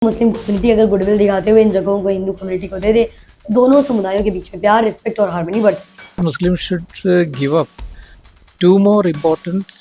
Muslim community अगर goodwill दिखाते हुए इन जगहों को हिंदू कम्युनिटी को दे दे, दोनों समुदायों के बीच में प्यार, रिस्पेक्ट और हार्मनी बढ़ सकती है। Muslims should give up two more important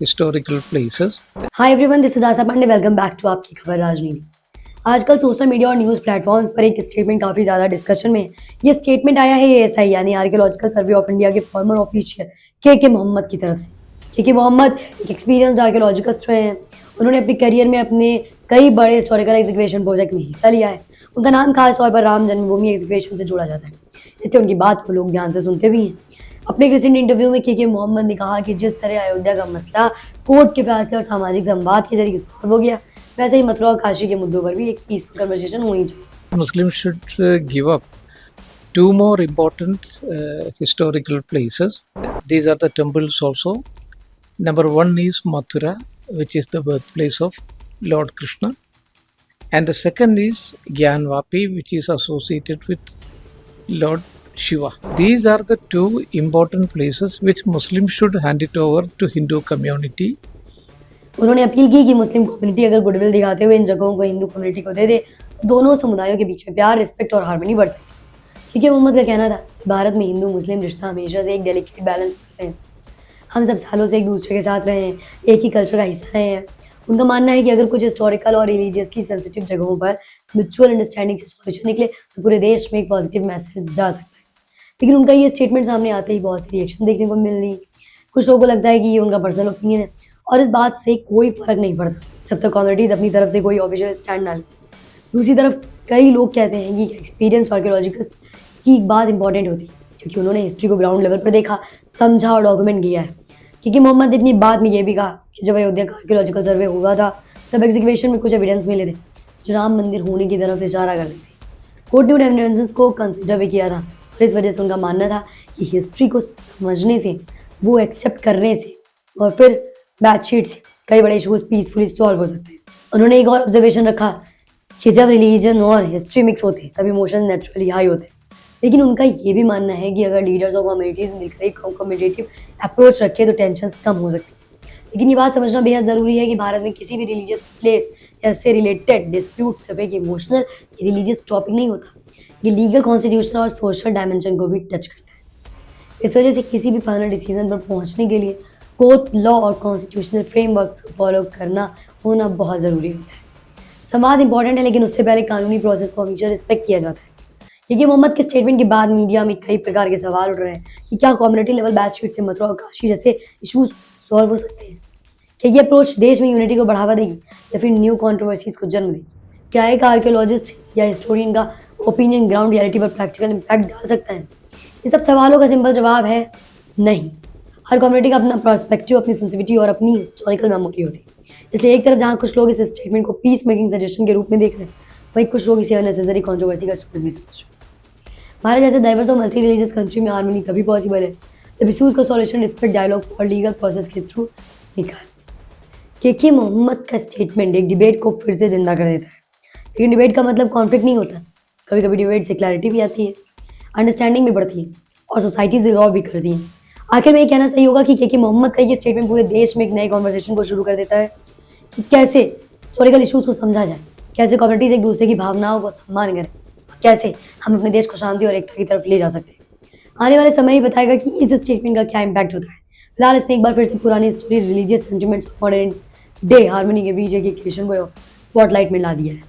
historical places. Hi everyone, this is Asha Pandey. Welcome back to आपकी खबर राजनीति। आजकल सोशल मीडिया और न्यूज़ प्लेटफॉर्म्स पर एक स्टेटमेंट काफ़ी ज़्यादा डिस्कशन में है। ये स्टेटमेंट आया है एएसआई यानी आर्कियोलॉजिकल सर्वे ऑफ इंडिया के फॉर्मर ऑफिशियल के मोहम्मद की तरफ से। के मोहम्मद एक एक्सपीरियंस्ड आर्कियोलॉजिस्ट रहे हैं। उन्होंने अपने करियर में अपने कई बड़े हिस्टोरिकल एग्जीक्यूशन प्रोजेक्ट में हिस्सा लिया है। उनका नाम खास तौर पर राम जन्मभूमि एग्जीक्यूशन से जोड़ा जाता है, इसलिए उनकी बात को लोग ध्यान से सुनते भी हैं। अपने एक रिसेंट इंटरव्यू में के मोहम्मद ने कहा कि जिस तरह अयोध्या का मसला कोर्ट के फैसले और सामाजिक संवाद के जरिए सॉल्व हो गया, वैसे ही मथुरा और काशी के मुद्दों पर भी एक पीसफुल कन्वर्सेशन होनी चाहिए। Muslims should give up two more important historical places. These are the temples also. Number one is Mathura, which is the birthplace of Lord Krishna. And the second is Gyanvapi, which is associated with Lord Shiva. These are the two important places which Muslims should hand it over to Hindu community. उन्होंने appeal की कि Muslim community अगर goodwill दिखाते हुए इन जगहों को Hindu community को दे दे, दोनों समुदायों के बीच में प्यार, रिस्पेक्ट और हार्मनी बढ़ सकती है। के मोहम्मद का कहना था, भारत में हिंदू मुस्लिम रिश्ता हमेशा से एक डेलिकेट बैलेंस रहे हैं। हम सब सालों से एक दूसरे के साथ रहे हैं, एक ही कल्चर का हिस्सा रहे हैं। उनका मानना है कि अगर कुछ हिस्टोरिकल और रिलीजियसली सेंसिटिव जगहों पर म्यूचुअल अंडरस्टैंडिंग से सॉल्यूशन निकले तो पूरे देश में एक पॉजिटिव मैसेज जा सकता है। लेकिन उनका ये स्टेटमेंट सामने आते ही बहुत सी रिएक्शन देखने को मिल रही है। कुछ लोगों को लगता है कि ये उनका पर्सनल ओपिनियन है और इस बात से कोई फर्क नहीं पड़ता जब तक कम्युनिटीज अपनी तरफ से कोई ऑफिशियल स्टैंड ना ले। दूसरी तरफ कई लोग कहते हैं कि एक्सपीरियंस आर्कियोलॉजिस्ट की एक बात इंपॉर्टेंट होती है, क्योंकि उन्होंने हिस्ट्री को ग्राउंड लेवल पर देखा, समझा और डॉक्यूमेंट किया है। क्योंकि मोहम्मद ने अपनी बात में ये भी कहा कि जब अयोध्या का आर्कियोलॉजिकल सर्वे हुआ था तब एग्जीक्यूशन में कुछ एविडेंस मिले थे जो राम मंदिर होने की तरफ इशारा करते थे। कोर्ट ने उन एविडेंसेस को कंसिडर भी किया था और इस वजह से उनका मानना था कि हिस्ट्री को समझने से, वो एक्सेप्ट करने से और फिर बैकशीट से कई बड़े इशूज पीसफुली सॉल्व हो सकते हैं। उन्होंने एक और ऑब्जर्वेशन रखा कि जब रिलीजन और हिस्ट्री मिक्स होते तब इमोशन नेचुरली हाई होते। लेकिन उनका ये भी मानना है कि अगर लीडर्स और कम्युनिटीज मिलकर एक कॉम्पिटिटिव अप्रोच रखे तो टेंशन कम हो सकती है। लेकिन ये बात समझना बेहद ज़रूरी है कि भारत में किसी भी रिलीजियस प्लेस या इससे रिलेटेड डिस्प्यूट सिर्फ एक इमोशनल या रिलीजियस टॉपिक नहीं होता, ये लीगल, कॉन्स्टिट्यूशनल और सोशल डायमेंशन को भी टच करता है। इस वजह से किसी भी फाइनल डिसीजन पर पहुंचने के लिए कोर्ट लॉ और कॉन्स्टिट्यूशनल फ्रेमवर्क्स को फॉलो करना होना बहुत ज़रूरी होता है। संवाद इंपॉर्टेंट है, लेकिन उससे पहले कानूनी प्रोसेस को हमेशा रिस्पेक्ट किया जाता है। क्योंकि मोहम्मद के स्टेटमेंट के बाद मीडिया में कई प्रकार के सवाल उठ रहे हैं कि क्या कम्युनिटी लेवल बैकशीट से मथुरा और काशी जैसे इशूज सॉल्व हो सकते हैं? क्या ये अप्रोच देश में यूनिटी को बढ़ावा देगी या फिर न्यू कंट्रोवर्सीज को जन्म देगी? क्या एक आर्कियोलॉजिस्ट या हिस्टोरियन का ओपिनियन ग्राउंड रियलिटी पर प्रैक्टिकल इम्पैक्ट डाल सकता है? ये सब सवालों का सिंपल जवाब है नहीं। हर कम्युनिटी का अपना पर्सपेक्टिव, अपनी सेंसिटिविटी और अपनी हिस्टोरिकल मेमोरी होती है। इसलिए एक तरफ जहाँ कुछ लोग इस स्टेटमेंट को पीस मेकिंग सजेशन के रूप में देख रहे हैं, वहीं कुछ लोग इसे अननेसेसरी कंट्रोवर्सी का सोर्स भी समझ रहे हैं। भारत जैसे डाइवर्स और मल्टी रिलीजियस कंट्री में हार्मनी तभी पॉसिबल है जब इशूज़ का सॉल्यूशन रिस्पेक्ट, डायलॉग और लीगल प्रोसेस के थ्रू निकाल। के मोहम्मद का स्टेटमेंट एक डिबेट को फिर से जिंदा कर देता है। लेकिन डिबेट का मतलब कॉन्फ्लिक्ट नहीं होता। कभी कभी डिबेट से क्लैरिटी भी आती है, अंडरस्टैंडिंग भी बढ़ती है और सोसाइटी से इवॉल्व भी करती है। आखिर में ये कहना सही होगा कि के मोहम्मद का ये स्टेटमेंट पूरे देश में एक नए कॉन्वर्सेशन को शुरू कर देता है कि कैसे हिस्टोरिकल इशूज़ को समझा जाए, कैसे कम्युनिटीज एक दूसरे की भावनाओं को सम्मान करें, कैसे हम अपने देश को शांति और एकता की तरफ ले जा सकते हैं। आने वाले समय ही बताएगा कि इस स्टेटमेंट का क्या इम्पैक्ट होता है। फिलहाल इसने एक बार फिर से पुरानी हिस्ट्री, रिलीजियस सेंटिमेंट्स और मॉडर्न डे हार्मनी के बीच एक इक्वेशन को स्पॉटलाइट में ला दिया है।